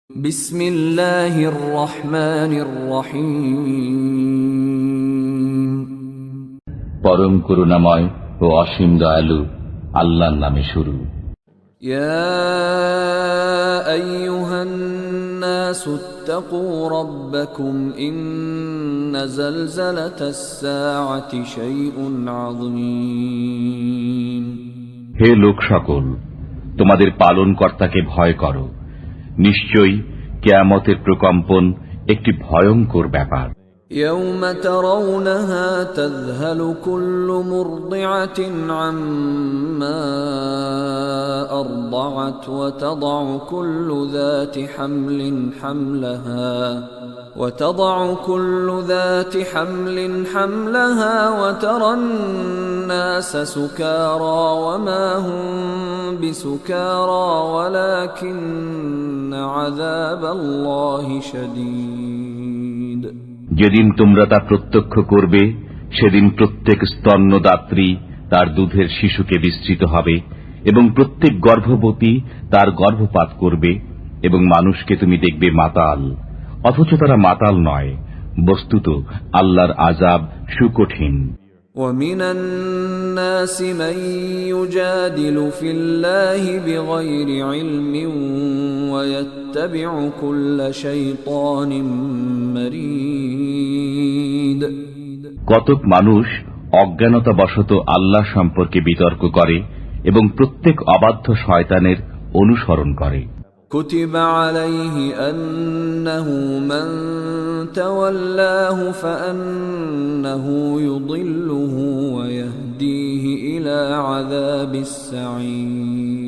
বিসমিল্লাহির রহমানির রহিম। পরম করুণাময় ও অসীম দয়ালু আল্লাহর নামে শুরু। ইয়া আইয়ুহান নাসু ইত্তাকু রাব্বাকুম ইন্না যালযালাতাস সাআতি শাইউন আযীম। হে লোক সকল, তোমাদের পালনকর্তাকে ভয় করো, নিশ্চয়ই কিয়ামতের প্রকম্পন একটি ভয়ঙ্কর ব্যাপার। يوم ترونها تذهل كل مرضعة عما أرضعت وتضع كل ذات حمل حملها وترى الناس سكارى وما هم بسكارى ولكن عذاب الله شديد। যেদিন তোমরা তা প্রত্যক্ষ করবে, সেদিন প্রত্যেক স্তন্যদাত্রী তার দুধের শিশুকে বিস্তৃত হবে এবং প্রত্যেক গর্ভবতী তার গর্ভপাত করবে, এবং মানুষকে তুমি দেখবে মাতাল, অথচ তারা মাতাল নয়। বস্তুত আল্লাহর আযাব সুকঠিন। وَمِنَ النَّاسِ مَن يُجَادِلُ فِي اللَّهِ بِغَيْرِ عِلْمٍ وَيَتَّبِعُ كُلَّ شَيْطَانٍ مَرِيدٍ। কতক মানুষ অজ্ঞানতাবশত আল্লাহ সম্পর্কে বিতর্ক করে এবং প্রত্যেক অবাধ্য শয়তানের অনুসরণ করে। كُتِبَ عَلَيْهِ أَنَّهُ مَن تَوَلَّاهُ فَأَنَّهُ يُضِلُّهُ وَيَهْدِيهِ إِلَى عَذَابِ السَّعِيرِ।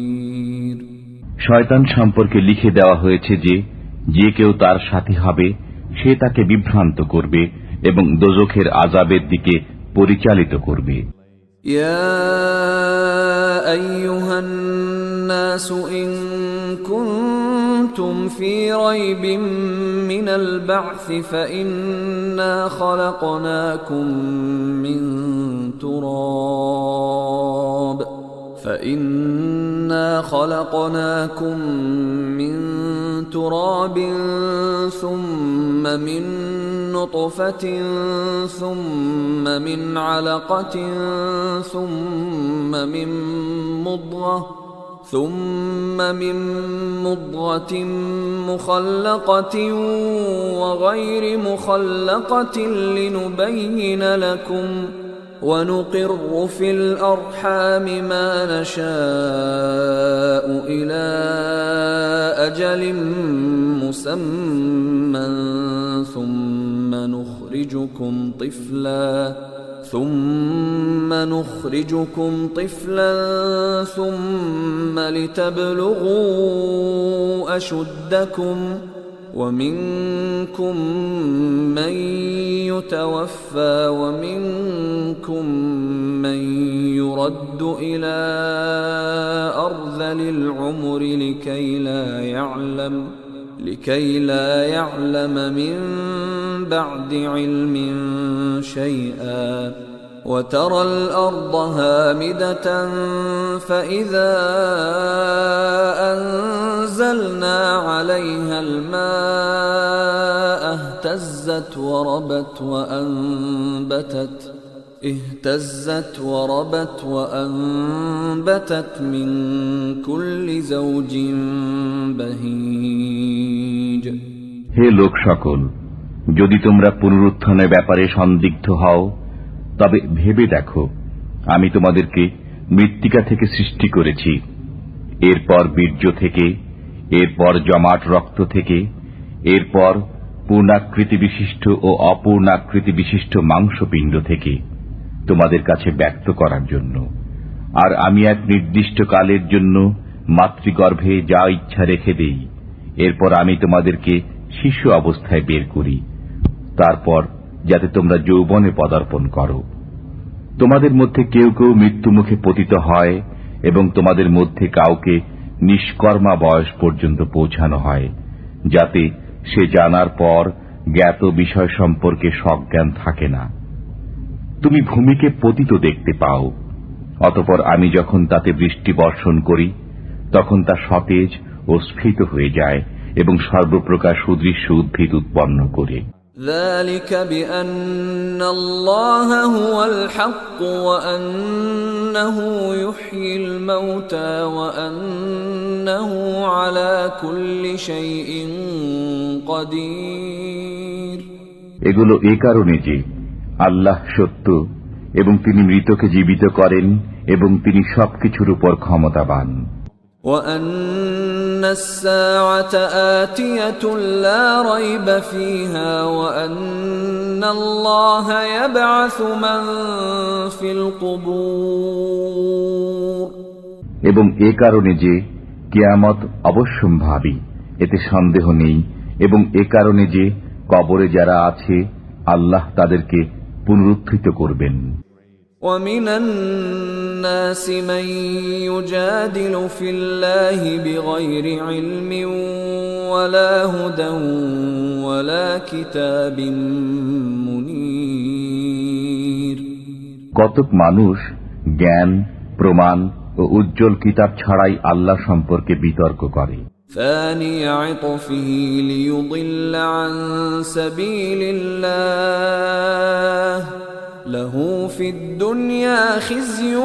শয়তান সম্পর্কে লিখে দেওয়া হয়েছে যে যে কেউ তার সাথী হবে, সে তাকে বিভ্রান্ত করবে এবং দোজখের আযাবের দিকে পরিচালিত করবে। يا أيها الناس إن كنتم في ريب من البعث فإنا خلقناكم من تراب ثم من نطفة ثم من علقة ثم من مضغة مخلقة وغير مخلقة لنبين لكم ونقر في الأرحام ما نشاء إلى أجل مسمى ثم نخرجكم طفلا ثم لتبلغوا أشدكم ومنكم من يتوفى ومنكم من يرد إلى أرذل العمر لكي لا يعلم من بعد علم شيئا وترى الأرض هامدة فإذا أنزلنا عليها الماء اهتزت وربت من كل زوج بهيج। হে লোক সকল, যদি তোমরা পুনরুত্থানের ব্যাপারে সন্দিগ্ধ হও, তবে ভেবে দেখো, আমি তোমাদেরকে মৃত্তিকা থেকে সৃষ্টি করেছি, এরপর বীর্য থেকে, এরপর জমাট রক্ত থেকে, এরপর পূর্ণাকৃতি বিশিষ্ট ও অপূর্ণাকৃতি বিশিষ্ট মাংসপিণ্ড থেকে, তোমাদের কাছে ব্যক্ত করার জন্য। আর আমি এক নির্দিষ্ট কালের জন্য মাতৃগর্ভে যা ইচ্ছা রেখে দেই, এরপর আমি তোমাদেরকে শিশু অবস্থায় বের করি, তারপর যাতে তোমরা যৌবনে পদার্পণ করো। তোমাদের মধ্যে কেউ কেউ মৃত্যুমুখে পতিত হয় এবং তোমাদের মধ্যে কাউকে নিষ্কর্মা বয়স পর্যন্ত পৌঁছানো হয়, যাতে সে জানার পর জ্ঞাত বিষয় সম্পর্কে সজ্ঞান থাকে না। তুমি ভূমিকে পতিত দেখতে পাও, অতঃপর আমি যখন তাতে বৃষ্টি বর্ষণ করি, তখন তা সতেজ ও স্ফীত হয়ে যায় এবং সর্বপ্রকার সুদৃশ্য উদ্ভিদ উৎপন্ন করে। ذلك بأن الله هو الحق وأنه يحيي الموتى وأنه على كل شيء قدير। এগুলো এই কারণে যে আল্লাহ সত্য এবং তিনি মৃতকে জীবিত করেন এবং তিনি সবকিছুর উপর ক্ষমতাবান। وأن الساعة آتية لا ريب فيها وأن الله يبعث من في القبور। এবং এ কারণে যে কিয়ামত অবশ্যম্ভাবী, এতে সন্দেহ নেই, এবং এ কারণে যে কবরে যারা আছে আল্লাহ তাদেরকে পুনরুত্থিত করবেন। ومن الناس من يجادل في الله بغير علم ولا هدى ولا كتاب منير। কতক মানুষ জ্ঞান, প্রমাণ ও উজ্জ্বল কিতাব ছাড়াই আল্লাহ সম্পর্কে বিতর্ক করে। ثاني عطفه ليضل عن سبيل الله له في الدنيا خزي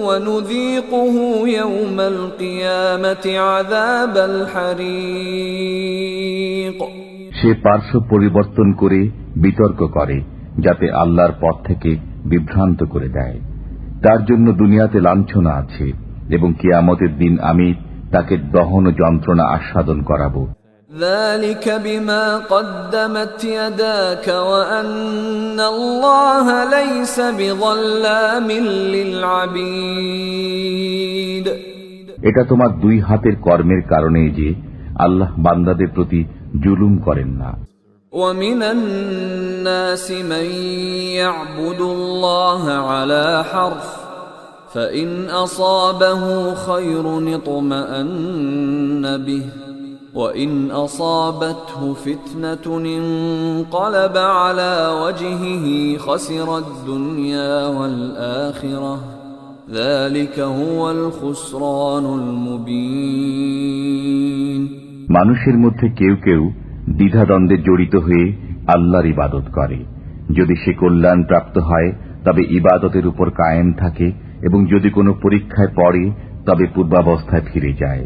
ونذيقه يوم القيامة عذاب الحريق। সে পার্শ্ব পরিবর্তন করে বিতর্ক করে যাতে আল্লাহর পথ থেকে বিভ্রান্ত করে দেয়। তার জন্য দুনিয়াতে লাঞ্ছনা আছে এবং কিয়ামতের দিন আমি তাকে দহন যন্ত্রণা আস্বাদন করাবো। ذلك بما قدمت يداك وأن الله ليس بظلام للعبيد। এটা তোমার দুই হাতের কর্মের কারণে যে আল্লাহ বান্দাদের প্রতি জুলুম করেন না। ومن الناس من يعبد الله على حرف فإن أصابه خير اطمأن به وإن أصابته فتنة انقلب على وجهه خسر الدنيا والآخرة ذلك هو الخسران المبين। মানুষের মধ্যে কেউ কেউ দ্বিধাদ্বন্দ্বে জড়িত হয়ে আল্লাহর ইবাদত করে। যদি সে কল্যাণ প্রাপ্ত হয় তবে ইবাদতের উপর কায়েম থাকে, এবং যদি কোনো পরীক্ষায় পড়ে তবে পূর্বাবস্থায় ফিরে যায়।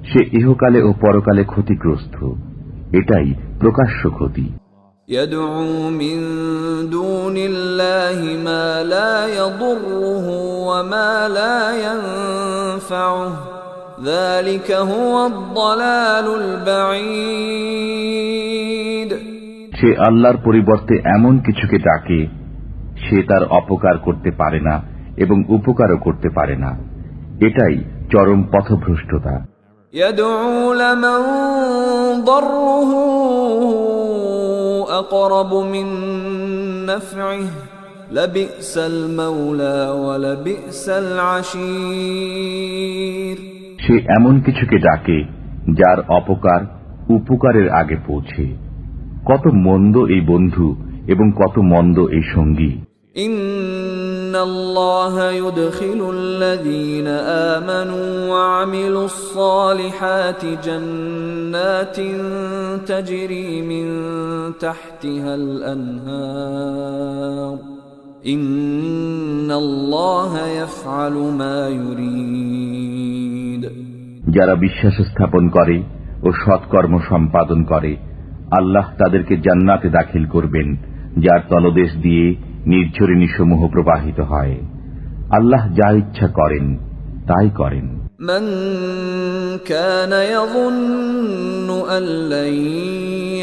সে ইহকালে ও পরকালে ক্ষতিগ্রস্ত। এটাই প্রকাশ্য ক্ষতি। يدعو من دون الله ما لا يضره وما لا ينفعه ذلك هو الضلال البعيد। সে আল্লাহর পরিবর্তে এমন কিছুকে ডাকে সে তার অপকার করতে পারে না এবং উপকারও করতে পারে না। এটাই চরম পথভ্রষ্টতা। يدعو لمن ضره أقرب من نفعه لبئس المولى ولبئس العشير। সে এমন কিছুকে ডাকে যার অপকার উপকারের আগে পৌঁছে। কত মন্দ এই বন্ধু এবং কত মন্দ এই সঙ্গী। إن الله يدخل الذين آمنوا وعملوا الصالحات جنات تجري من تحتها الأنهار إن الله يفعل ما يريد। যারা বিশ্বাস স্থাপন করে ও সৎকর্ম সম্পাদন করে আল্লাহ তাদেরকে জান্নাতে দাখিল করবেন, যার তলদেশ দিয়ে নির্ঝরিণী সমূহ প্রবাহিত হয়। আল্লাহ যা ইচ্ছা করেন তাই করেন। من كان يظن أن لن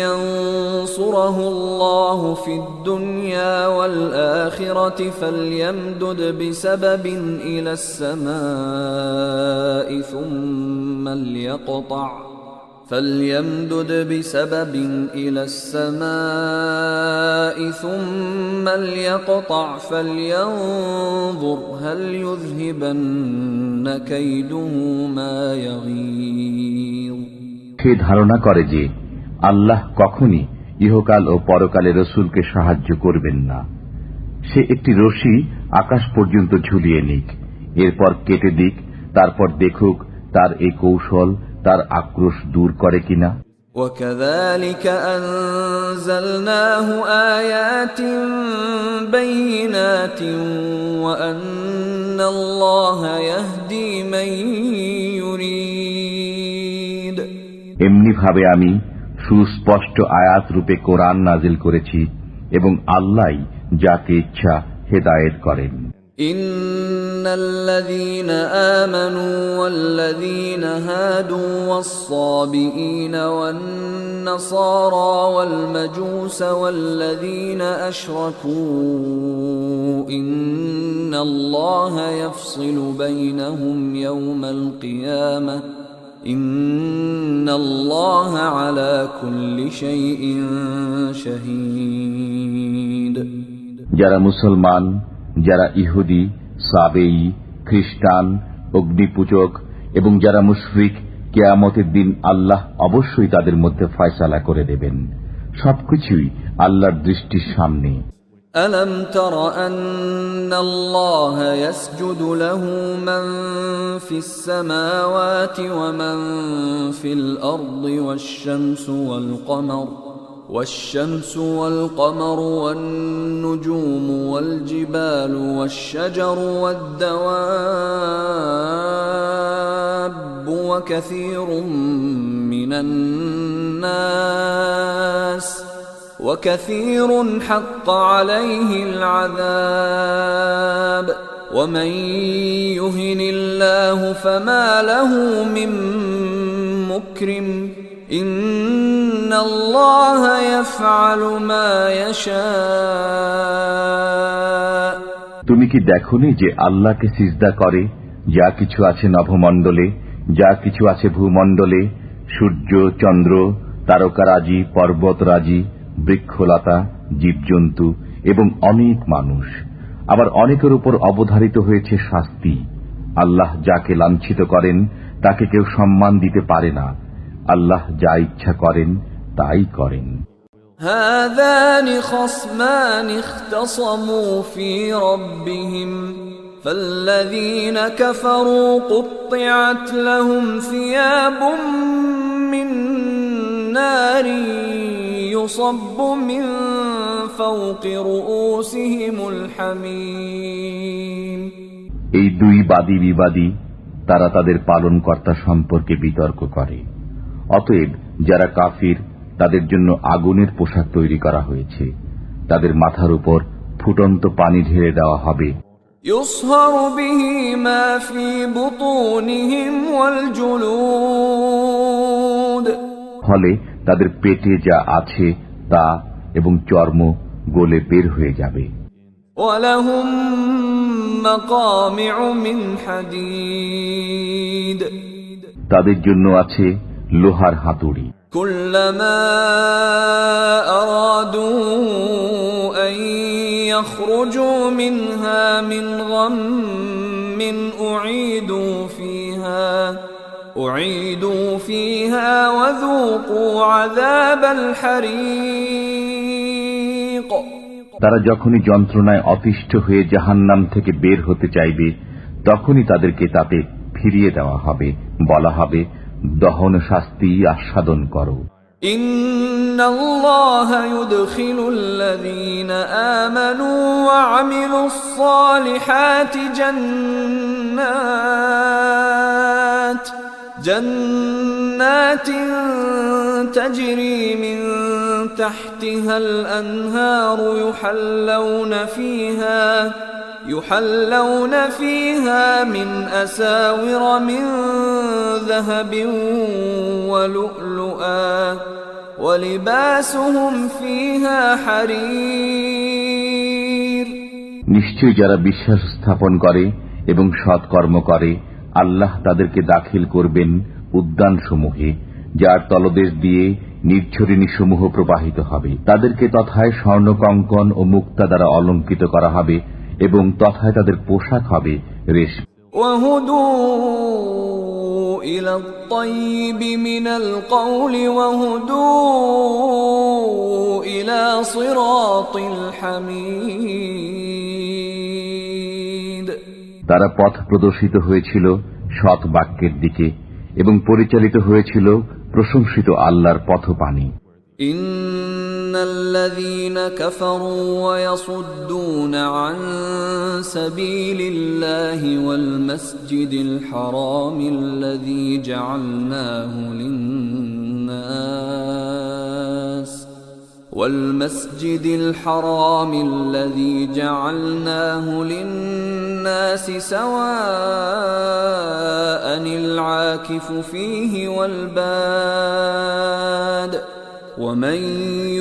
ينصره الله في الدنيا والآخرة فليمدد بسبب إلى السماء ثم ليقطع فلينظر هل يذهبن كيده ما يغيظ। সে ধারণা করে যে আল্লাহ কখনই ইহকাল ও পরকালে রসুলকে সাহায্য করবেন না। সে একটি রশি আকাশ পর্যন্ত ঝুলিয়ে নিক, এরপর কেটে দিক, তারপর দেখুক তার এই কৌশল তার আক্রোশ দূর করে কিনা। وكذلك أنزلناه آيات بينات وأن الله يهدي من يريد এমনি ভাবে আমি সুস্পষ্ট আয়াত রূপে কোরআন নাজিল করেছি এবং আল্লাহই যাকে ইচ্ছা হেদায়েত করেন। إن الذين آمنوا والذين هادوا والصابئين والنصارى والمجوس والذين أشركوا إن الله يفصل بينهم يوم القيامة إن الله على كل شيء شهيد যারা মুসলমান, যারা ইহুদি, সাবেঈ, খ্রিস্টান, অগ্নিপূজক এবং যারা মুশরিক, কিয়ামতের দিন আল্লাহ অবশ্যই তাদের মধ্যে ফয়সালা করে দেবেন। সবকিছুই আল্লাহর দৃষ্টির সামনে। ألم تر أن الله يسجد له من في السماوات ومن في الأرض والشمس والقمر والنجوم والجبال والشجر والدواب وكثير من الناس وكثير حق عليه العذاب ومن يهن الله فما له من مكرم إن الله يفعل ما يشاء তুমি কি দেখোনি যে আল্লাহকে সিজদা করে যা কিছু আছে নভমণ্ডলে, যা কিছু আছে ভূমণ্ডলে, সূর্য, চন্দ্র, তারকারাজি, পর্বতরাজি, বৃক্ষলতা, জীবজন্তু এবং অনেক মানুষ। আবার অনেকের উপর অবধারিত হয়েছে শাস্তি। আল্লাহ যাকে লাঞ্ছিত করেন তাকে কেউ সম্মান দিতে পারে না। আল্লাহ যা ইচ্ছা করেন তাই করেন। هذان خصمان اختصموا في ربهم فالذين كفروا قطعت لهم ثياب من نار يصب من فوق رؤوسهم الحميم এই দুই বাদী বিবাদী তারা তাদের পালনকর্তা সম্পর্কে বিতর্ক করে। অতএব যারা কাফির তাদের জন্য আগুনের পোশাক তৈরি করা হয়েছে, তাদের মাথার উপর ফুটন্ত পানি ঢেলে দেওয়া হবে। يصهر به ما في بطونهم والجلود ফলে তাদের পেটে যা আছে তা এবং চর্ম গলে বের হয়ে যাবে। ولهم مقامع من حديد তাদের জন্য আছে লোহার হাতুড়ি। كلما أرادوا أن يخرجوا منها من غم أعيدوا فيها وذوقوا عذاب الحريق তারা যখনই যন্ত্রণায় অতিষ্ঠ হয়ে জাহান্নাম থেকে বের হতে চাইবে তখনই তাদেরকে তাতে ফিরিয়ে দেওয়া হবে, বলা হবে, দহন শাস্তি আস্বাদন করো। إن الله يدخل الذين آمنوا وعملوا الصالحات جنات تجري من تحتها الأنهار يحلون فيها من أساور من ذهب ولؤلؤا ولباسهم فيها حرير নিশ্চয় যারা বিশ্বাস স্থাপন করে এবং সৎকর্ম করে আল্লাহ তাদেরকে দাখিল করবেন উদ্যানসমূহে, যার তলদেশ দিয়ে নির্ঝরিণী সমূহ প্রবাহিত হবে। তাদেরকে তথায় স্বর্ণকঙ্কন ও মুক্তা দ্বারা অলঙ্কৃত করা হবে এবং তথায় তাদের পোশাক হবে রেশম। وهدوا إلى الطيب من القول وهدوا إلى صراط الحميد তারা পথ প্রদর্শিত হয়েছিল সৎ বাক্যের দিকে এবং পরিচালিত হয়েছিল প্রশংসিত আল্লাহর পথপানি। ইন্নাল্লাযীনা কাফারু ওয়া ইয়াসুদ্দুনা আন সাবিলিল্লাহি ওয়াল মাসজিদিল হারামিল্লাযী জাআলনাহু লিন-নাস والمسجد الحرام الذي جعلناه للناس سواء العاكف فيه والباد ومن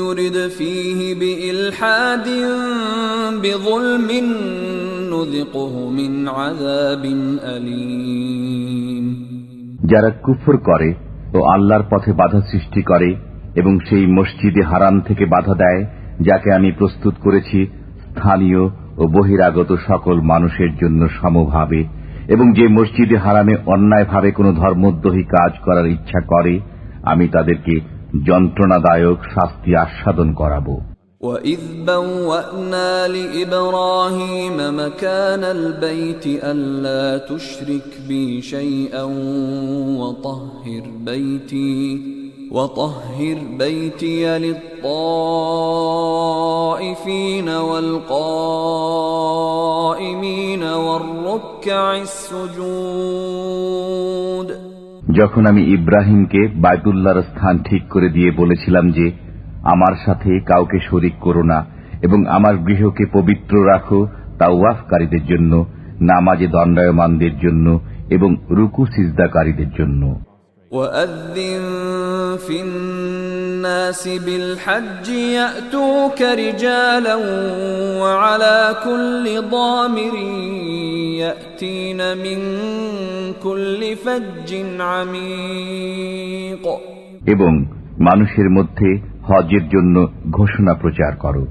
يرد فيه بإلحاد بظلم نذقه من عذاب أليم যারা কুফর করে ও আল্লাহর পথে বাধা সৃষ্টি করে এবং সেই মসজিদে হারাম থেকে বাধা দেয় যাকে আমি প্রস্তুত করেছি স্থানীয় ও বহিরাগত সকল মানুষের জন্য সমভাবে, এবং যে মসজিদে হারামে অন্যায়ভাবে কোনো ধর্মদ্রোহী কাজ করার ইচ্ছা করে আমি তাদেরকে যন্ত্রণাদায়ক শাস্তি আস্বাদন করাব। وَإِذْ بَوَّأْنَا لِإِبْرَاهِيمَ مَكَانَ الْبَيْتِ أَلَّا تُشْرِكْ بِي شَيْئًا وطهر بيتي للطائفين والقائمين والركع السجود যখন আমি ইব্রাহিমকে বাইতুল্লাহর স্থান ঠিক করে দিয়ে বলেছিলাম যে আমার সাথে কাউকে শরীক করো না এবং আমার গৃহকে পবিত্র রাখো তাওয়াফকারীদের জন্য, নামাজে দণ্ডায়মানদের জন্য এবং রুকু সিজদাকারীদের জন্য। وَأَذِّن فِي النَّاسِ بِالْحَجِّ يَأْتُوكَ رِجَالًا وَعَلَى كُلِّ ضَامِرٍ يَأْتِينَ مِنْ كُلِّ فَجٍّ عَمِيقٍ এবং মানুষের মধ্যে হজের জন্য ঘোষণা প্রচার করো।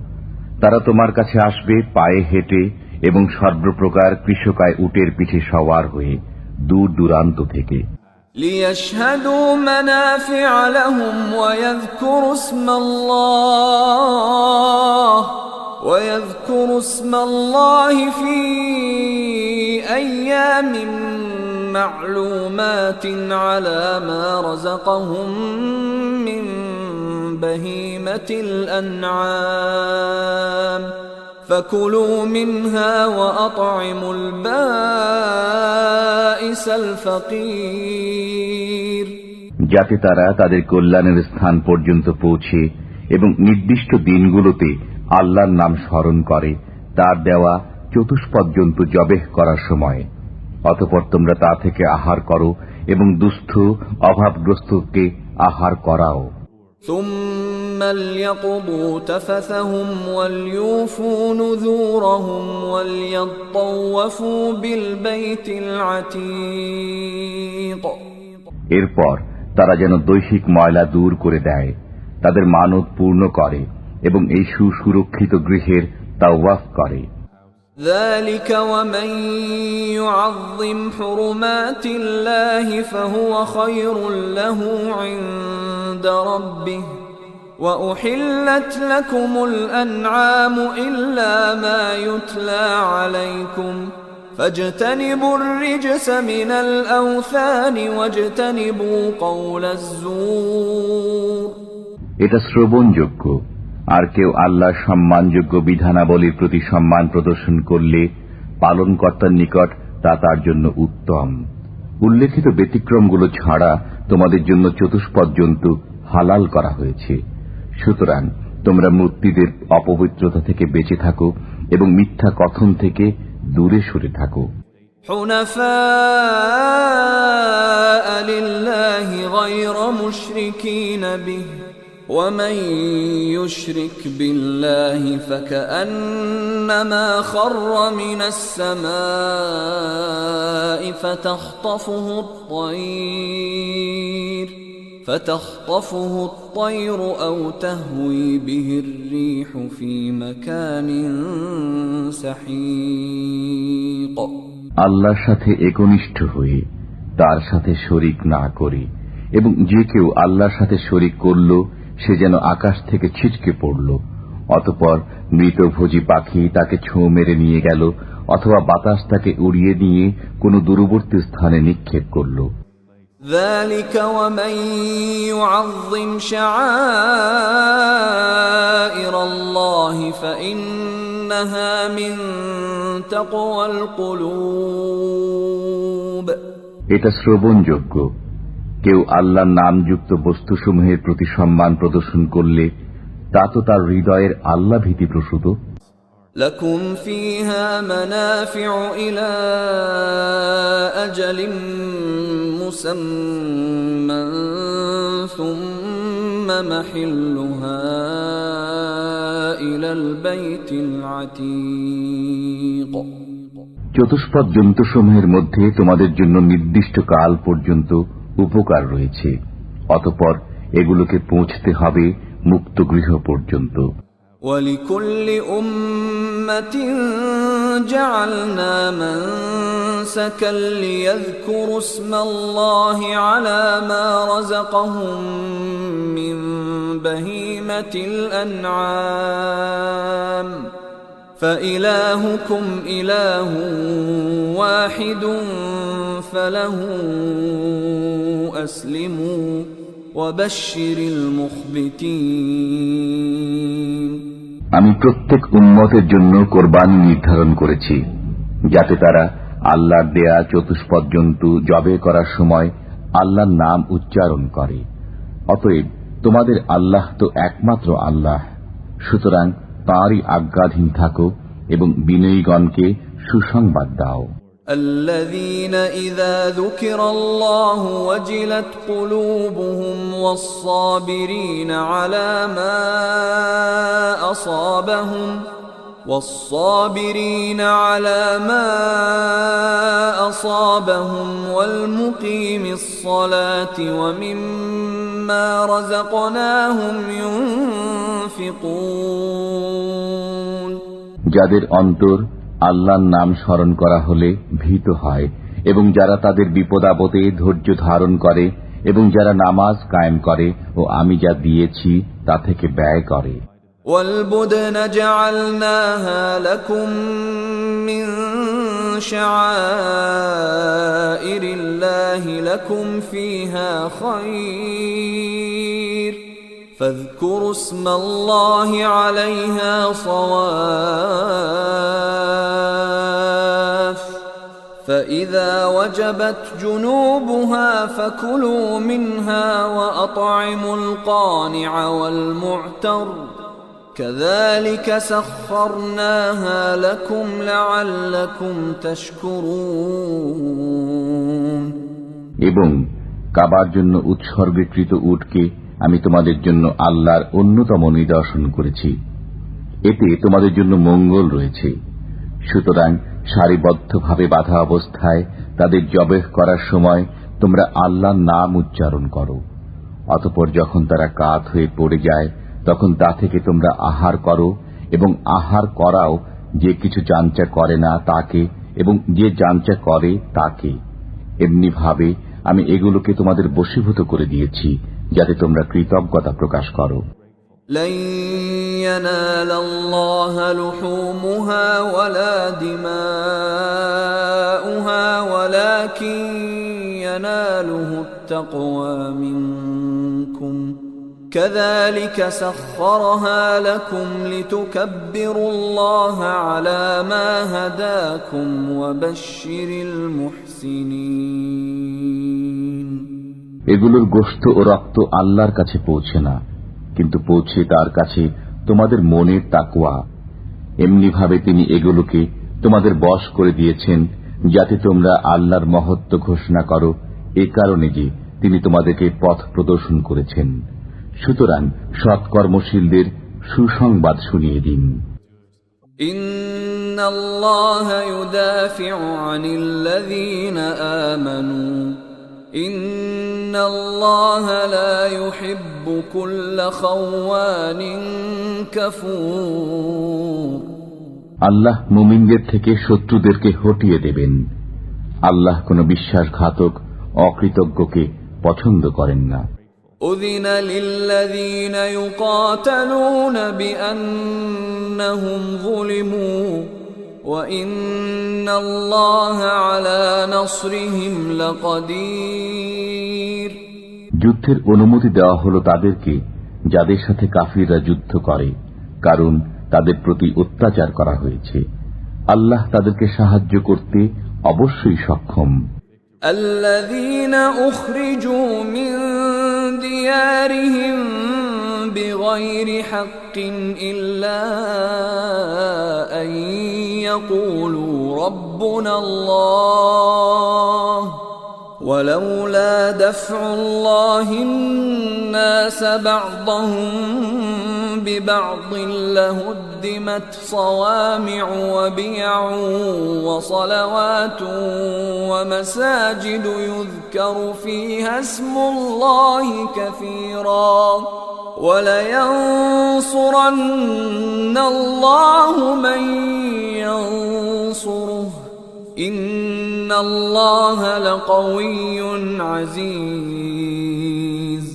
তারা তোমার কাছে আসবে পায়ে হেঁটে এবং সর্বপ্রকার কৃষকায় উটের পিঠে সওয়ার হয়ে দূর দূরান্ত থেকে। لِيَشْهَدُوا مَنَافِعَ لَهُمْ وَيَذْكُرُوا اسْمَ اللَّهِ فِي أَيَّامٍ مَّعْلُومَاتٍ عَلَى مَا رَزَقَهُم مِّن بَهِيمَةِ الْأَنْعَامِ فَكُلُوا مِنْهَا وَأَطْعِمُوا الْبَائِسَ الْفَقِيرَ যাতে তারা তাদের কল্যাণের স্থান পর্যন্ত পৌঁছে এবং নির্দিষ্ট দিনগুলোতে আল্লাহর নাম স্মরণ করে তার দেওয়া চতুষ্পদ জবেহ করার সময়। অতঃপর তোমরা তা থেকে আহার করো এবং দুস্থ অভাবগ্রস্তকে আহার করাও। ثُمَّ لْيَقْضُوا تَفَثَهُمْ وَلْيُوفُوا نُذُورَهُمْ وَلْيَطَّوَّفُوا بِالْبَيْتِ الْعَتِيقِ এরপর তারা যেন দৈহিক ময়লা দূর করে দেয়, তাদের মানত পূর্ণ করে এবং এই সুসুরক্ষিত গৃহের তাওয়াফ করে। ذَلِكَ وَمَن يُعَظِّمْ حُرُمَاتِ اللَّهِ فَهُوَ خَيْرٌ لَّهُ عِندَ رَبِّهِ وَأُحِلَّتْ لَكُمُ الْأَنْعَامُ إِلَّا مَا يُتْلَى عَلَيْكُمْ فَاجْتَنِبُوا الرِّجْسَ مِنَ الْأَوْثَانِ وَاجْتَنِبُوا قَوْلَ الزُّورِ এটা শ্রবণযোগ্য, আর কেউ আল্লাহর সম্মানযোগ্য বিধানাবলীর প্রতি সম্মান প্রদর্শন করলে পালনকর্তার নিকট তা তার জন্য উত্তম। উল্লেখিত ব্যতিক্রমগুলো ছাড়া তোমাদের জন্য চতুষ্পদ জন্তু হালাল করা হয়েছে। সুতরাং তোমরা মূর্তিদের অপবিত্রতা থেকে বেঁচে থাকো এবং মিথ্যা কথন থেকে দূরে সরে থাকো। حُنَفَاءَ لِلَّهِ غَيْرَ مُشْرِكِينَ بِهِ وَمَن يُشْرِكْ بِاللَّهِ فَكَأَنَّمَا خَرَّ مِنَ السَّمَاءِ فَتَخْطَفُهُ الطَّيْرُ أَوْ تَهْوِي بِهِ الرِّيحُ فِي مَكَانٍ سَحِيقٍ আল্লাহর সাথে একনিষ্ঠ হয়ে তার সাথে শরীক না করে, এবং যে কেউ আল্লাহর সাথে শরীক করল সে যেন আকাশ থেকে ছিটকে পড়ল, অতঃপর মৃতভোজী পাখি তাকে ছোঁ মেরে নিয়ে গেল, অথবা বাতাস তাকে উড়িয়ে নিয়ে কোনো দূরবর্তী স্থানে নিক্ষেপ করল। ذلك ومن يعظم شعائر الله فإنها من تقوى القلوب। এটা শ্রবণযোগ্য। কেউ আল্লাহর নামযুক্ত বস্তুসমূহের প্রতি সম্মান প্রদর্শন করলে তা তো তার হৃদয়ের আল্লাহ ভীতি প্রসূত। لكم فيها منافع إلى أجل مسمى ثم محلها إلى البيت العتيق। চতুষ্পদ জন্তুসমূহের মধ্যে তোমাদের জন্য নির্দিষ্ট কাল পর্যন্ত উপকার রয়েছে, অতঃপর এগুলোকে পৌঁছতে হবে মুক্ত গৃহ পর্যন্ত। ولكل أمة جعلنا منسكا ليذكروا اسم الله على ما رزقهم من بهيمة الأنعام فإلهكم إله واحد فله أسلموا وبشر المخبتين। আমি প্রত্যেক উম্মতের জন্য কোরবানি নির্ধারণ করেছি, যাতে তারা আল্লাহর দেয়া চতুষ্পদ জন্তু জবে করার সময় আল্লাহর নাম উচ্চারণ করে। অতএব তোমাদের আল্লাহ তো একমাত্র আল্লাহ, সুতরাং তাঁরই আজ্ঞাধীন থাকো এবং বিনয়ীগণকে সুসংবাদ দাও। الذين إذا ذكر الله وجلت قلوبهم والصابرين على ما أصابهم والمقيم الصلاة ومما رزقناهم ينفقون। যাদের অন্তর আল্লাহর নাম স্মরণ করা হলে ভীত হয় এবং যারা তাদের বিপদাপদে ধৈর্য ধারণ করে এবং যারা নামাজ কায়েম করে ও আমি যা দিয়েছি তা থেকে ব্যয় করে। والبدن جعلناها لكم من شعائر الله لكم فيها خير فاذكروا اسم الله عليها صواف فإذا وجبت جنوبها فكلوا منها وأطعموا القانع والمعتر كذلك سخرناها لكم لعلكم تشكرون। এবং কাবার জন্য উৎসর্গীকৃত উটকে আমি তোমাদের জন্য আল্লাহর অন্যতম নিদর্শন করেছি, এতে তোমাদের জন্য মঙ্গল রয়েছে। সুতরাং সারিবদ্ধভাবে বাঁধা অবস্থায় তাদের জবেহ করার সময় তোমরা আল্লাহর নাম উচ্চারণ করো। অতঃপর যখন তারা কাত হয়ে পড়ে যায় তখন তা থেকে তোমরা আহার করো এবং আহার করাও যে কিছু যাঞ্চা করে না তাকে এবং যে যাঞ্চা করে তাকে। এমনি ভাবে আমি এগুলোকে তোমাদের বশীভূত করে দিয়েছি যাতে তোমরা কৃতজ্ঞতা প্রকাশ করো। لن ينال الله لحومها ولا دماؤها ولكن يناله التقوى منكم كذلك سخرها لكم لتكبروا الله على ما هداكم وبشر المحسنين। এগুলোর গোশত ও রক্ত আল্লাহর কাছে পৌঁছে না, কিন্তু পৌঁছে তার কাছে তোমাদের মনের তাকওয়া। এমনি ভাবে তিনি এগুলোকে তোমাদের বশ করে দিয়েছেন যাতে তোমরা আল্লাহর মহত্ব ঘোষণা করো, এ কারণে যে তিনি তোমাদেরকে পথ প্রদর্শন করেছেন। সুতরাং সৎকর্মশীলদের সুসংবাদ শুনিয়ে দিন। ইন্নাল্লাহা ইউদাফিউ আনিল্লাযীনা আমানু ইন্নাল্লাহা লা ইউহিব্বু কুল্লা খাওয়ানিন কাফুর। আল্লাহ মুমিনদের থেকে শত্রুদেরকে হটিয়ে দেবেন। আল্লাহ কোন বিশ্বাসঘাতক অকৃতজ্ঞকে পছন্দ করেন না। أذن للذين يقاتلون بأنهم ظلموا وإن الله على نصرهم لقدير। যুদ্ধের অনুমতি দেওয়া হলো তাদেরকে যাদের সাথে কাফিররা যুদ্ধ করে, কারণ তাদের প্রতি অত্যাচার করা হয়েছে। আল্লাহ তাদেরকে সাহায্য করতে অবশ্যই সক্ষম। الذين أخرجوا من ديارهم بغير حق إلا أن يقولوا ربنا الله ولولا دفع الله الناس بعضهم ببعض لهدمت صوامع وبيع وصلوات ومساجد يذكر فيها اسم الله كثيرا ولينصرن الله من ينصره إن الله لقوي عزيز।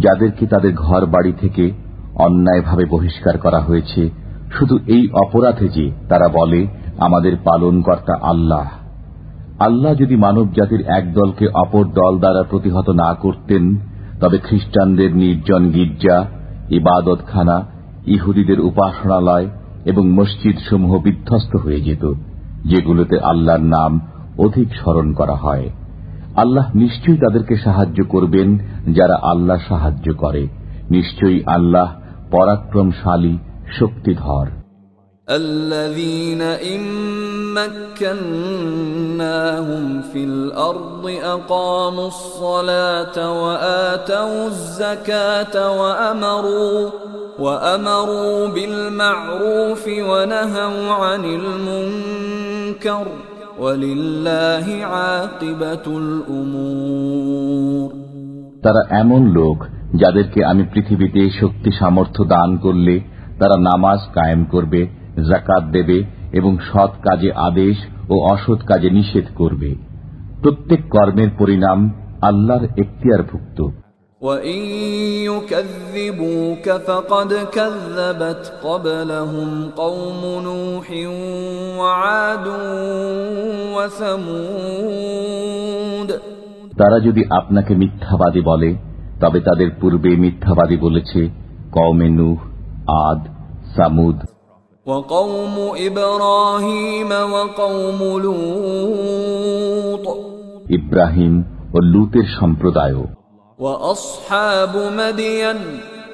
যাদেরকে তাদের ঘর বাড়ি থেকে অন্যায়ভাবে বহিষ্কার করা হয়েছে শুধু এই অপরাধে যে তারা বলে আমাদের পালনকর্তা আল্লাহ। আল্লাহ যদি মানব জাতির এক দলকে অপর দল দ্বারা প্রতিহত না করতেন, তবে খ্রিস্টানদের নির্জন গির্জা, ইবাদতখানা, ইহুদিদের উপাসনালয় এবং মসজিদ সমূহ বিধ্বস্ত হয়ে যেত, যেগুলোতে আল্লাহর নাম অধিক স্মরণ করা হয়। আল্লাহ নিশ্চয়ই তাদেরকে সাহায্য করবেন যারা আল্লাহ সাহায্য করে। নিশ্চয়ই আল্লাহ পরাক্রমশালী, শক্তিধর। الذين إن مكناهم في الأرض أقاموا الصلاة وآتوا الزكاة وأمروا بالمعروف ونهوا عن المنكر ولله عاقبة الأمور। তারা এমন লোক যাদেরকে আমি পৃথিবীতে শক্তি সামর্থ্য দান করলে তারা নামাজ কায়েম করবে, যাকাত দেবে এবং সৎ কাজে আদেশ ও অসৎ কাজে নিষেধ করবে। প্রত্যেক কর্মের পরিণাম আল্লাহর এখতিয়ারভুক্ত। وَإِن يُكَذِّبُوكَ فَقَدْ كَذَّبَتْ قَبْلَهُمْ قَوْمُ نُوحٍ وَعَادٌ وَثَمُودَ। তারা যদি আপনাকে মিথ্যাবাদী বলে, তবে তাদের পূর্বে মিথ্যাবাদী বলেছে কওমে নূহ, আদ, সামুদ, وَقَوْمُ إِبْرَاهِيمَ وَقَوْمُ لُوطٍ, ইব্রাহিম ও লূতের সম্প্রদায়, وَأَصْحَابُ مَدْيَنَ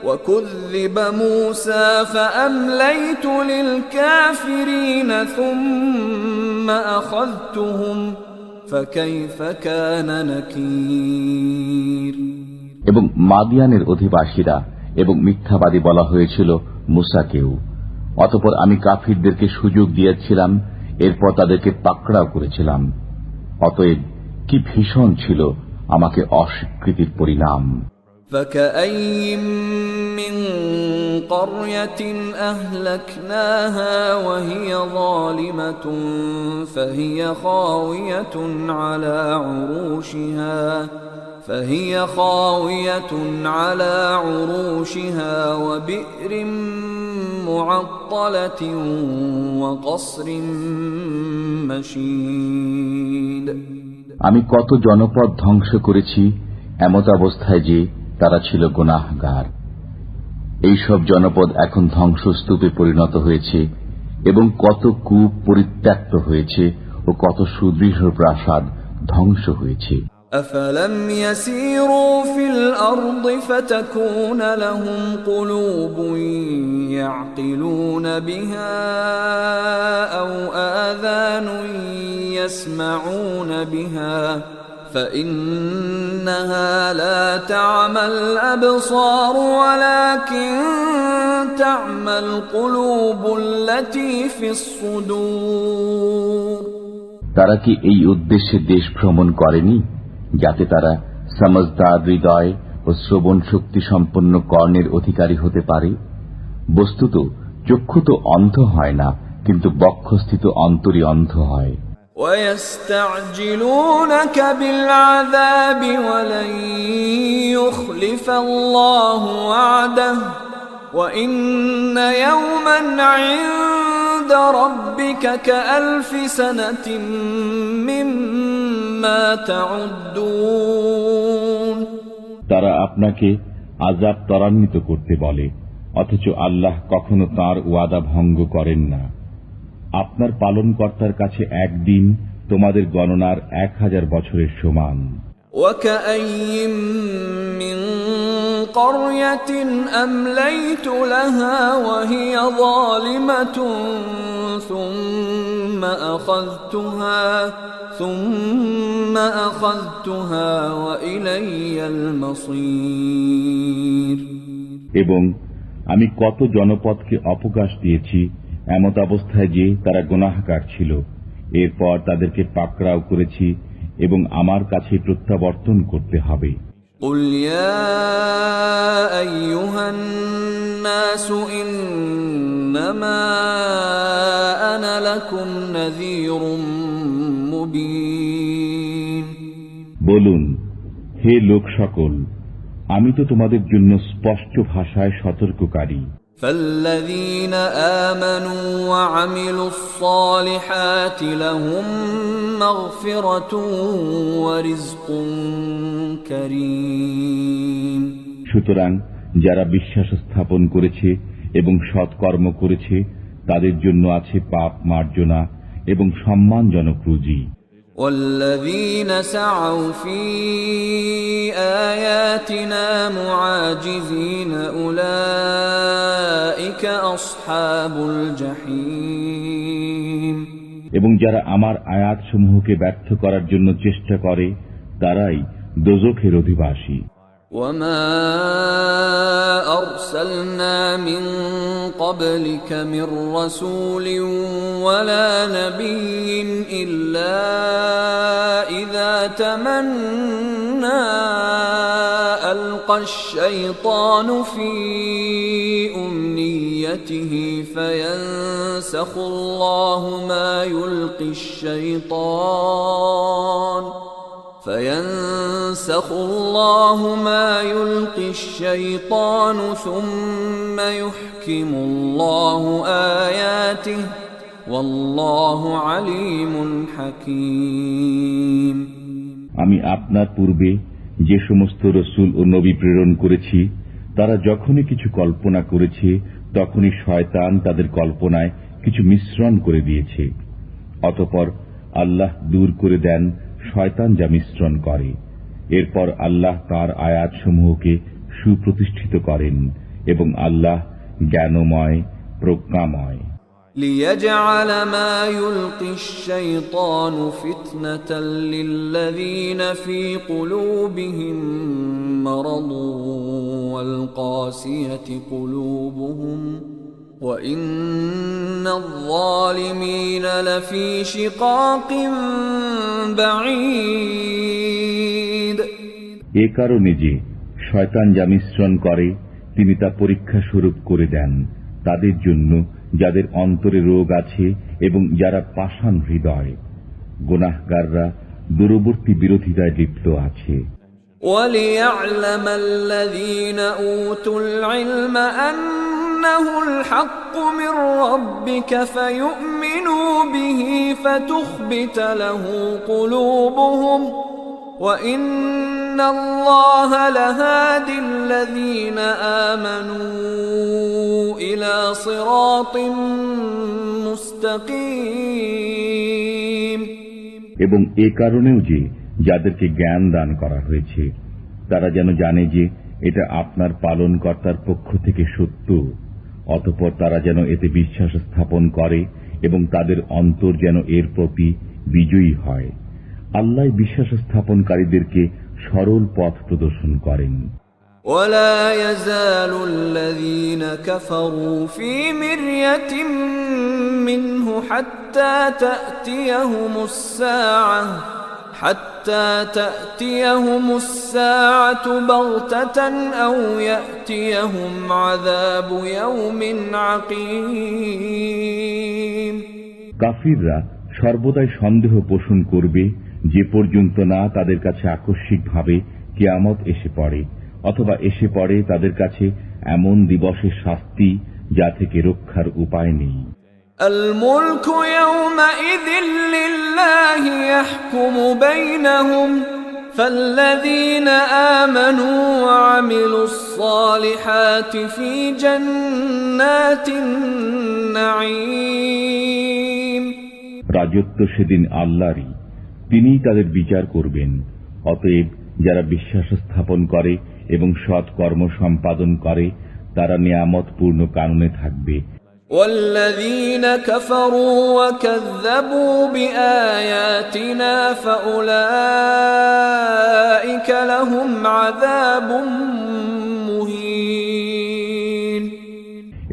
وَكُذِّبَ مُوسَى فَأَمْلَيْتُ لِلْكَافِرِينَ ثُمَّ أَخَذْتُهُمْ فَكَيْفَ كَانَ نَكِيرِ। এবং মাদিয়ানের অধিবাসীরা এবং মিথ্যাবাদী বলা হয়েছিল মুসাকেও। অতঃপর আমি কাফিরদেরকে সুযোগ দিয়েছিলাম, এরপর তাদেরকে পাকড়াও করেছিলাম। অতএব কি ভীষণ ছিল আমাকে অস্বীকৃতির পরিণাম। فَكَأَيِّن مِّن قَرْيَةٍ أَهْلَكْنَاهَا وَهِيَ ظَالِمَةٌ فهي خاوية على عروشها وبئر معطلة وقصر مشيد। আমি কত জনপদ ধ্বংস করেছি এমত অবস্থায় যে তারা ছিল গুনাহগার। এইসব জনপদ এখন ধ্বংসস্তূপে পরিণত হয়েছে এবং কত কূপ পরিত্যক্ত হয়েছে ও কত সুদৃঢ় প্রাসাদ ধ্বংস হয়েছে। أفلم يسيروا في الأرض فتكون لهم قلوب يعقلون بها أو آذان يسمعون بها فإنها لا تعمى الأبصار ولكن تعمى القلوب التي في الصدور। তারা কি এই উদ্দেশ্যে দেশ ভ্রমণ করেনি যাতে তারা সমজদার হৃদয় ও শ্রবণ শক্তি সম্পন্ন কর্ণের অধিকারী হতে পারে? বস্তুত চক্ষু তো অন্ধ হয় না, কিন্তু বক্ষস্থিত অন্তরই অন্ধ হয়। وَيَسْتَعْجِلُونَكَ بِالْعَذَابِ وَلَن يُخْلِفَ اللَّهُ وَعْدَهُ وَإِنَّ يَوْمًا عِندَ رَبِّكَ كَأَلْفِ سَنَةٍ مِّمَّا تَعُدُّونَ। তারা আপনাকে আযাব ত্বরান্বিত করতে বলে, অথচ আল্লাহ কখনো তাঁর ওয়াদা ভঙ্গ করেন না। আপনার পালনকর্তার কাছে একদিন তোমাদের গণনার 1000 বছরের সমান। وكأين من قرية أمليت لها وهي ظالمة ثم أخذتها وإلي المصير। এবং আমি কত জনপদকে অবকাশ দিয়েছি এমত অবস্থায় যে তারা গুনাহগার ছিল, এরপর তাদেরকে পাকড়াও করেছি এবং আমার কাছে প্রত্যাবর্তন করতে হবে। قل يا أيها الناس إنما أنا لكم نذير مبين। বলুন, হে লোক সকল, আমি তো তোমাদের জন্য স্পষ্ট ভাষায় সতর্ককারী। فالذين آمنوا وعملوا الصالحات لهم مغفرة ورزق كريم। সুতরাং যারা বিশ্বাস স্থাপন করেছে এবং সৎকর্ম করেছে তাদের জন্য আছে পাপ মার্জনা এবং সম্মানজনক রুজি। والذين سعوا في آياتنا معاجزين أولئك أصحاب الجحيم। এবং যারা আমার আয়াতসমূহকে ব্যর্থ করার জন্য চেষ্টা করে তারাই দোজখের অধিবাসী। وما أرسلنا من قبلك من رسول ولا نبي إلا إذا تمنى ألقى الشيطان في أمنيته فينسخ الله ما يلقي الشيطان ثم يحكم الله آياته والله عليم حكيم। আমি আপনার পূর্বে যে সমস্ত রসূল ও নবী প্রেরণ করেছি তারা যখনই কিছু কল্পনা করেছে তখনই শয়তান তাদের কল্পনায় কিছু মিশ্রণ করে দিয়েছে, অতঃপর আল্লাহ দূর করে দেন শয়তান যা মিশ্রণ করে। এরপর আল্লাহ তার আয়াতসমূহকে সুপ্রতিষ্ঠিত করেন এবং আল্লাহ জ্ঞানময় প্রজ্ঞাময়। ليجعل ما يلقي الشيطان فتنة للذين في قلوبهم مرض والقاسية قلوبهم وإن الظالمين لفي شقاق بعيد। এ কারণে যে শয়তান যা মিশ্রণ করে তিনি তা পরীক্ষা স্বরূপ করে দেন তাদের জন্য যাদের অন্তরে রোগ আছে এবং যারা পাষাণ হৃদয়। গুনাহগাররা দূরবর্তী বিরোধিতায় লিপ্ত আছে। وَلِيَعْلَمَ الَّذِينَ أُوتُوا الْعِلْمَ أَنَّهُ الْحَقُّ مِنْ رَبِّكَ فَيُؤْمِنُوا بِهِ فَتُخْبِتَ لَهُ قُلُوبُهُمْ وَإِنَّ اللَّهَ لَهَادِ الَّذِينَ آمَنُوا إِلَى صِرَاطٍ مُسْتَقِيمٍ। এবং এ কারণেও যে যাদেরকে জ্ঞান দান করা হয়েছে তারা যেন জানে যে এটা আপনার পালনকর্তার পক্ষ থেকে সত্য, অতঃপর তারা যেন এতে বিশ্বাস স্থাপন করে এবং তাদের অন্তর যেন এর প্রতি বিজয়ী হয়। আল্লাহ বিশ্বাস স্থাপনকারীদেরকে সরল পথ প্রদর্শন করেন। ولا يزال الذين كفروا في مرية منه حتى تأتيهم الساعة بغتة أو يأتيهم عذاب يوم عقيم। কাফিররা সর্বদাই সন্দেহ পোষণ করবে যে পর্যন্ত না তাদের কাছে আকস্মিকভাবে কিয়ামত এসে পড়ে, অথবা এসে পড়ে তাদের কাছে এমন দিবসের শাস্তি যা থেকে রক্ষার উপায় নেই। الملك يومئذ لله يحكم بينهم فالذين آمنوا وعملوا الصالحات في جنات النعيم রাজত্ব সেদিন আল্লাহরই, তিনিই তাদের বিচার করবেন। অতএব যারা বিশ্বাস স্থাপন করে এবং সৎ কর্ম সম্পাদন করে তারা নিয়ামতপূর্ণ কাননে থাকবে। والذين كفروا وكذبوا بآياتنا فأولئك لهم عذاب مهين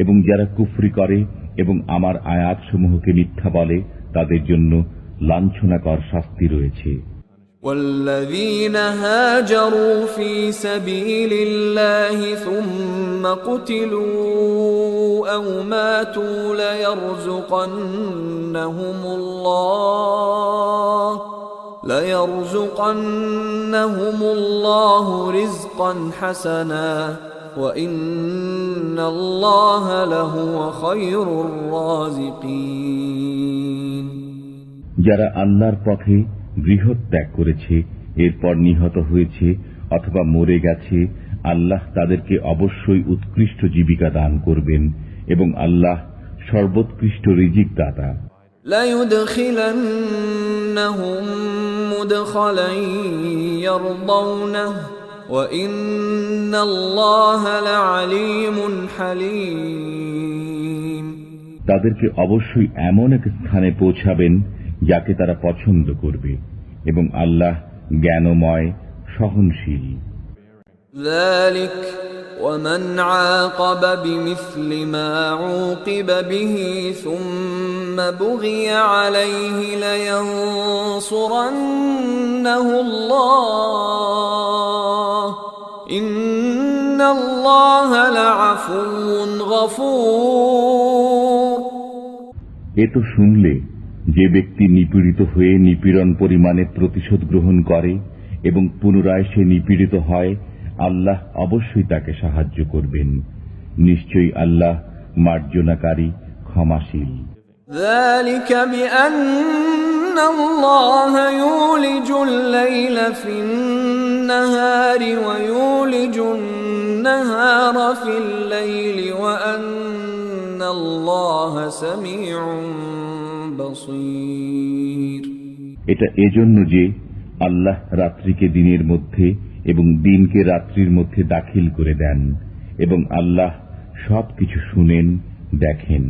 এবং যারা কুফরি করে এবং আমার আয়াতসমূহকে মিথ্যা বলে তাদের জন্য লাঞ্ছনাকর শাস্তি রয়েছে। والذين هاجروا في سبيل الله ثم قتلوا أو ماتوا ليرزقنهم الله رزقا حسنا وإن الله لهو خير الرازقين যারা আল্লাহর পথে গৃহত্যাগ করেছে এরপর নিহত হয়েছে অথবা মরে গেছে, আল্লাহ তাদেরকে অবশ্যই উৎকৃষ্ট জীবিকা দান করবেন এবং আল্লাহ সর্বোৎকৃষ্ট রিজিক দাতা। ليدخلنهم مدخلا يرضونه وإن الله لعليم حليم তাদেরকে অবশ্যই এমন এক স্থানে পৌঁছাবেন যাকে তারা পছন্দ করবে এবং আল্লাহ জ্ঞানময় সহনশীল। ذلك ومن عاقب بمثل ما عوقب به ثم بغي عليه لينصرنه الله إن الله لعفو غفور এ তো শুনলে, যে ব্যক্তি নিপীড়িত হয়ে নিপীড়ন পরিমাণে প্রতিশোধ গ্রহণ করে এবং পুনরায় সে নিপীড়িত হয়, আল্লাহ অবশ্যই তাকে সাহায্য করবেন। নিশ্চয়ই আল্লাহ মার্জনাকারী, ক্ষমাশীল। ذلك بأن الله يولج الليل في النهار ويولج النهار في الليل وأن الله سميع بصير এটা এজন্য যে আল্লাহ রাত্রিকে দিনের মধ্যে এবং দিনকে রাত্রির মধ্যে দাখিল করে দেন এবং আল্লাহ সবকিছু শুনেন, দেখেন।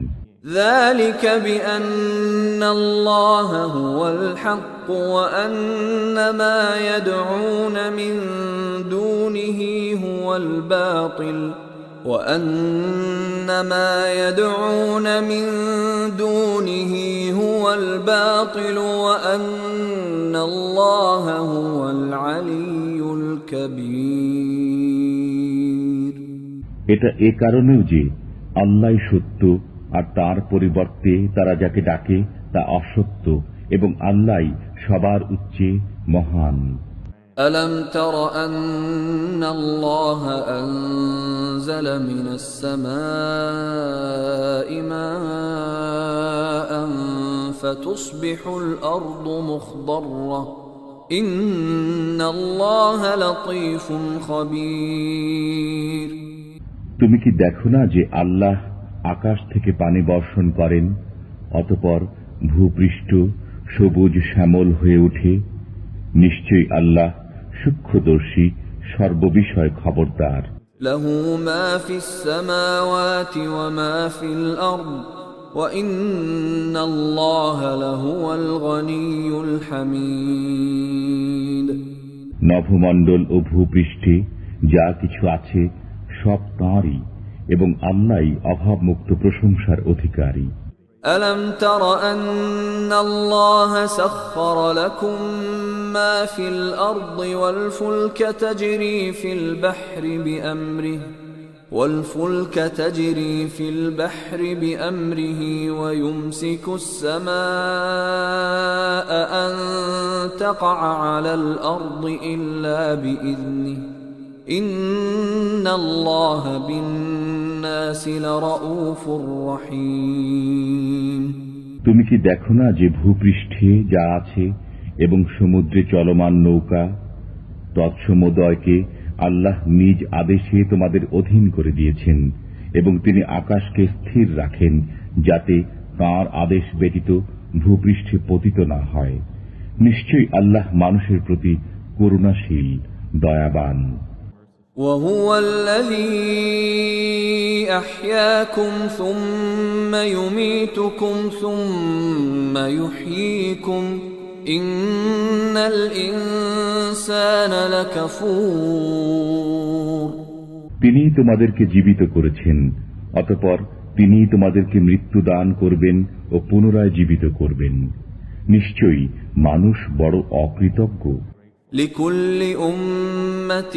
ذلك بأن الله هو الحق وأن ما يدعون من دونه هو الباطل وأن ما يدعون من دونه هو الباطل وأن الله هو العلي الكبير এটা এ কারণেও যে আল্লাহই সত্য আর তার পরিবর্তে তারা যাকে ডাকে তা অসত্য এবং আল্লাহই সবার উচ্চে মহান। ألم تر أن الله أنزل من السماء ماء فتصبح الأرض مخضرة إن الله لطيف خبير তুমি কি দেখো না যে আল্লাহ আকাশ থেকে পানি বর্ষণ করেন, অতঃপর ভূপৃষ্ঠ সবুজ শ্যামল হয়ে ওঠে? নিশ্চয়ই আল্লাহ সূক্ষ্মদর্শী, সর্ববিষয় খবরদার। লাহু মা ফিস সামাওয়াতি ওয়া মা ফিল আরদ ওয়া ইন্নাল্লাহা লাহুয়াল গনিয়ুল হামিদ। নভমণ্ডল ও ভূপৃষ্ঠে যা কিছু আছে সব তাঁরই এবং আল্লাহই অভাবমুক্ত প্রশংসার অধিকারী। ألم تر أن الله سخر لكم ما في الأرض والفلك تجري في البحر بأمره ويمسك السماء أن تقع على الأرض إلا بإذنه إن الله بالناس لرؤوف رحيم তুমি কি দেখো না যে ভূপৃষ্ঠে যা আছে এবং সমুদ্রে চলমান নৌকা তৎসমুদয়কে আল্লাহ নিজ আদেশে তোমাদের অধীন করে দিয়েছেন এবং তিনি আকাশকে স্থির রাখেন যাতে তাঁর আদেশ ব্যতীত ভূপৃষ্ঠে পতিত না হয়। নিশ্চয়ই আল্লাহ মানুষের প্রতি করুণাশীল, দয়াবান। وهو الذي أحياكم ثم يميتكم ثم يحييكم إن الإنسان لكفور। তিনিই তোমাদেরকে জীবিত করেছেন, অতঃপর তিনিই তোমাদেরকে মৃত্যু দান করবেন ও পুনরায় জীবিত করবেন। নিশ্চয়ই মানুষ বড় অকৃতজ্ঞ। لكل أمة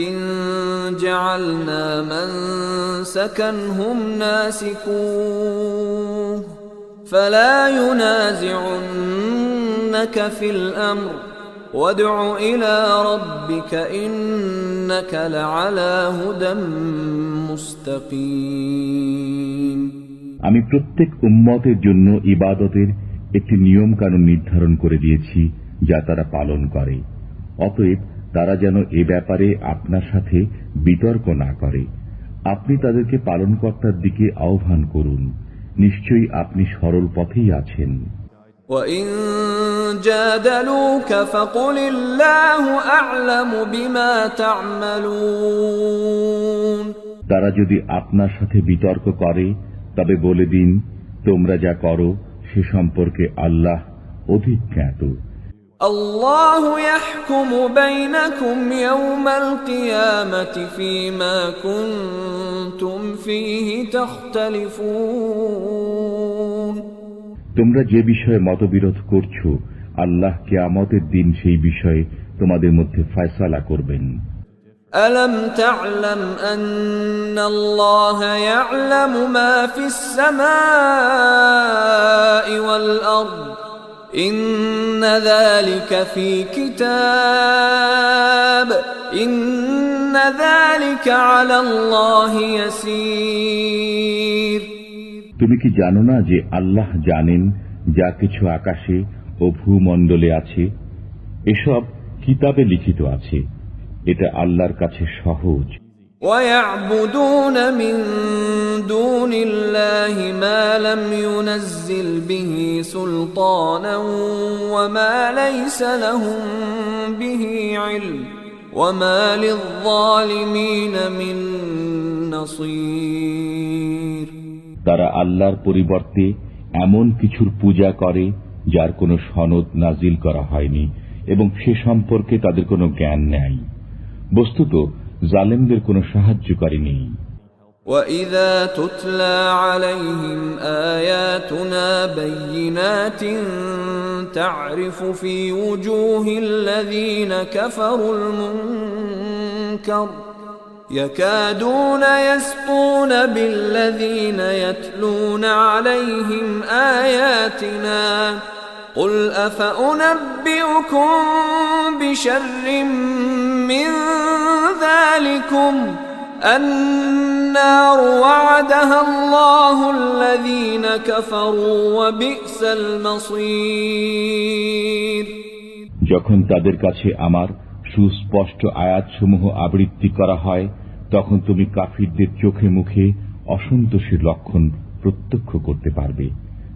جعلنا منسكا هم ناسكوه فلا ينازعنك في الأمر وادع إلى ربك إنك لعلى هدى مستقيم। আমি প্রত্যেক উম্মতের জন্য ইবাদতের একটি নিয়ম কানুন নির্ধারণ করে দিয়েছি যা তারা পালন করে। অতএব তারা যেন এ ব্যাপারে আপনার সাথে বিতর্ক না করে। আপনি তাদেরকে পালনকর্তার দিকে আহ্বান করুন। নিশ্চয়ই আপনি সরল পথেই আছেন। وَإِن جَادَلُوكَ فَقُلِ اللَّهُ أَعْلَمُ بِمَا تَعْمَلُونَ। তারা যদি আপনার সাথে বিতর্ক করে তবে বলে দিন, তোমরা যা করো সে সম্পর্কে আল্লাহ অধিক জ্ঞাত। الله يحكم بينكم يوم القيامة فيما كنتم فيه تختلفون। তোমরা যে বিষয়ে মতবিরোধ করছো আল্লাহ কিয়ামতের দিন সেই বিষয়ে তোমাদের মধ্যে ফয়সালা করবেন। ألم تعلم أن الله يعلم ما في السماء والأرض إن ذلك في كتاب إن ذلك على الله يسير। তুমি কি জানো না যে আল্লাহ জানেন যা কিছু আকাশে ও ভূমণ্ডলে আছে, এসব কিতাবে লিখিত আছে, এটা আল্লাহর কাছে সহজ। ويعبدون من دون الله ما لم ينزل به سلطانا وما ليس لهم به علم وما للظالمين من نصير। তারা আল্লাহর পরিবর্তে এমন কিছুর পূজা করে যার কোনো সনদ নাজিল করা হয়নি এবং সে সম্পর্কে তাদের কোনো জ্ঞান নেই। বস্তুত জালেমদের কোনো সাহায্যকারী নেই। وَإِذَا تُتْلَى عَلَيْهِمْ آيَاتُنَا بَيِّنَاتٍ تَعْرِفُ فِي وُجُوهِ الَّذِينَ كَفَرُوا الْمُنكَرَ يَكَادُونَ يَسْطُونَ بِالَّذِينَ يَتْلُونَ عَلَيْهِمْ آيَاتِنَا قُلْ أَفَأُنَبِّئُكُم بِشَرٍّ مِّن ذَلِكُمْ النَّارُ وَعَدَهَا اللَّهُ الَّذِينَ كَفَرُوا وَبِئْسَ الْمَصِيرُ। যখন তাদের কাছে আমার সুস্পষ্ট আয়াতসমূহ আবৃত্তি করা হয় তখন তুমি কাফিরদের চোখে মুখে অসন্তোষের লক্ষণ প্রত্যক্ষ করতে পারবে।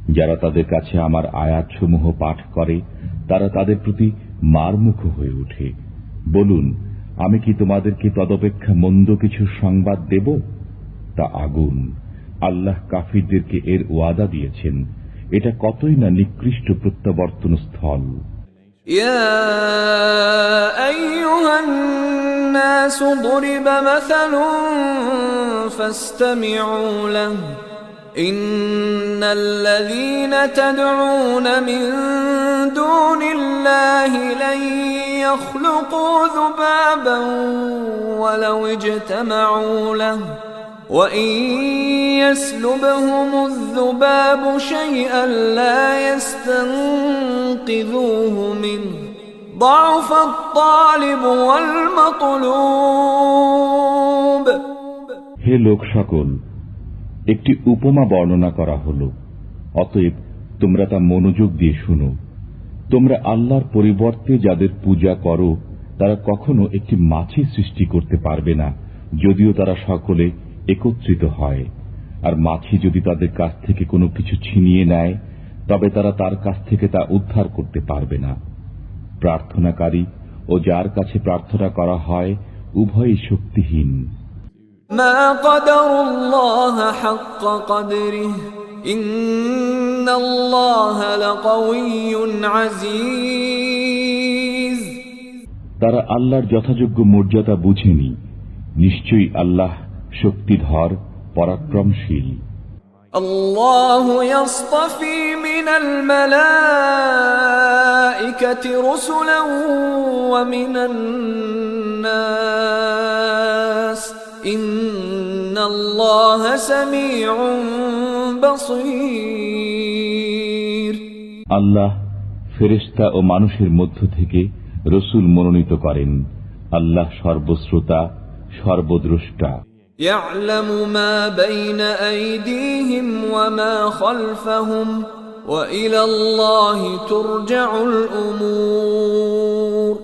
যারা তাদের কাছে আমার আয়াতসমূহ পাঠ করে তারা তাদের প্রতি মারমুখ হয়ে ওঠে। বলুন, আমি কি তোমাদেরকে তদপেক্ষা মন্দ কিছু সংবাদ দেব? তা আগুন। আল্লাহ কাফিরদেরকে এর ওয়াদা দিয়েছেন। এটা কতই না নিকৃষ্ট প্রত্যাবর্তন স্থল। يا أيها الناس ضرب مثل فاستمعوا له إن الذين تدعون من دون الله لن يخلقوا ذبابا ولو اجتمعوا له وإن يسلبهم الذباب شيئا لا يستنقذوه منه ضعف الطالب والمطلوب। হে লোক সকল, একটি উপমা বর্ণনা করা হলো, অতএব তোমরা তা মনোযোগ দিয়ে শুনো। তোমরা আল্লাহর পরিবর্তে যাদের পূজা করো তারা কখনো একটি মাছি সৃষ্টি করতে পারবে না, যদিও তারা সকলে একত্রিত হয়। আর মাছি যদি তাদের কাছ থেকে কোনো কিছু ছিনিয়ে নেয়, তবে তারা তার কাছ থেকে তা উদ্ধার করতে পারবে না। প্রার্থনাকারী ও যার কাছে প্রার্থনা করা হয় উভয়ই শক্তিহীন। মা কদরুল্লাহ হাক্কা কদরিহি ইন্নাল্লাহা লাকাওয়িয়্যুন আজিজ। তারা আল্লাহর যথাযোগ্য মর্যাদা বুঝেনি। নিশ্চয়ই আল্লাহ শক্তিধর, পরাক্রমশীল। আল্লাহু ইয়াসতাফি মিনাল মালাইকাতি রুসুলান ওয়া মিনান নাস ইন্নাল্লাহা সামিউন বাসীর। আল্লাহ ফেরেশতা ও মানুষের মধ্য থেকে রসুল মনোনীত করেন। আল্লাহ সর্বশ্রোতা, সর্বদ্রষ্টা। ইয়ালামু মা বাইনা আইদিহিম ওয়া মা খালফাহুম ওয়া ইলাল্লাহি তুরজাউল উমুর।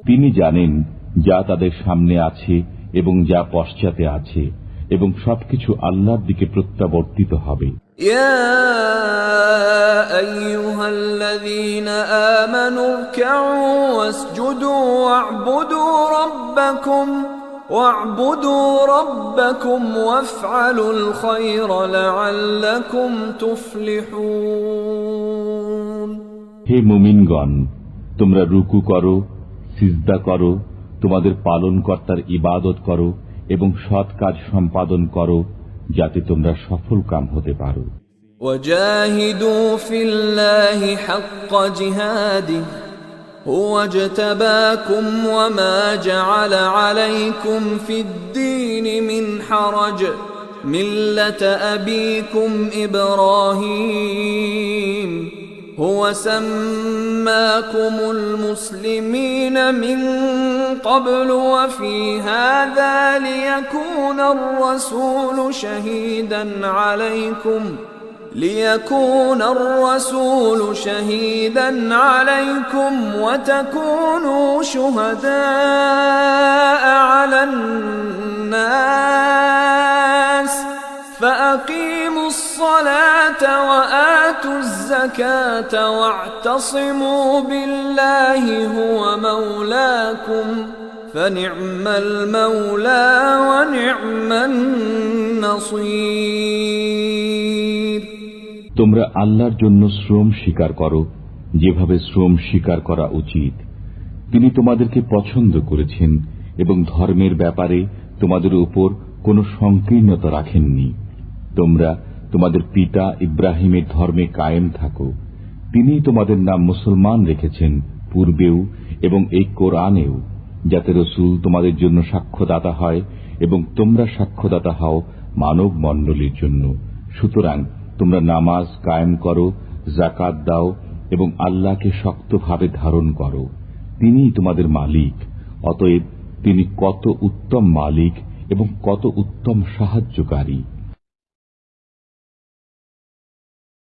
তিনি জানেন যা তাদের সামনে আছে এবং যা পশ্চাতে আছে, এবং সবকিছু আল্লাহর দিকে প্রত্যাবর্তিত হবে। ইয়া আইয়ুহাল্লাযীনা আমানু রুকউ ওয়াসজুদু ওয়া'বুদু রাব্বাকুম ওয়াফআলুল খায়রা লা'আল্লাকুম তুফলিহুন। হে মুমিনগণ, তোমরা রুকু করো, সিজদা করো, তোমাদের পালনকর্তার ইবাদত করো এবং সৎ কাজ সম্পাদন করো, যাতে তোমরা সফল কাম হতে পারো। ওয়াজাহিদু ফিল্লাহি হাক্কা জিহাদিহি হুয়া ইজতাবাকুম ওয়া মা জাআলা আলাইকুম ফিদ-দীনি মিন হারাজ মিল্লাতা আবীকুম ইব্রাহিম হুয়া সাম্মাকুমুল মুসলিমিনা মিন ক্বাবলু ওয়া ফি হাযা লিয়াকুনার রাসূলু শাহীদান আলাইকুম وتكونوا شهداء على الناس فأقيموا الصلاة وآتوا الزكاة واعتصموا بالله هو مولاكم فنعم المولى ونعم النصير। তোমরা আল্লাহর জন্য শ্রম স্বীকার করো, যেভাবে শ্রম স্বীকার করা উচিত। তিনি তোমাদেরকে পছন্দ করেছেন এবং ধর্মের ব্যাপারে তোমাদের উপর কোনো সংকীর্ণতা রাখেননি। তোমরা তোমাদের পিতা ইব্রাহিমের ধর্মে কায়েম থাকো। তিনিই তোমাদের নাম মুসলমান রেখেছেন পূর্বেও এবং এই কোরআনেও, যাতে রসুল তোমাদের জন্য সাক্ষ্যদাতা হয় এবং তোমরা সাক্ষ্যদাতা হও মানব মণ্ডলীর জন্য। সুতরাং তোমরা নামাজ কায়েম করো, যাকাত দাও এবং আল্লাহকে শক্তভাবে ধারণ করো। তিনিই তোমাদের মালিক। অতএব তিনি কত উত্তম মালিক এবং কত উত্তম সাহায্যকারী।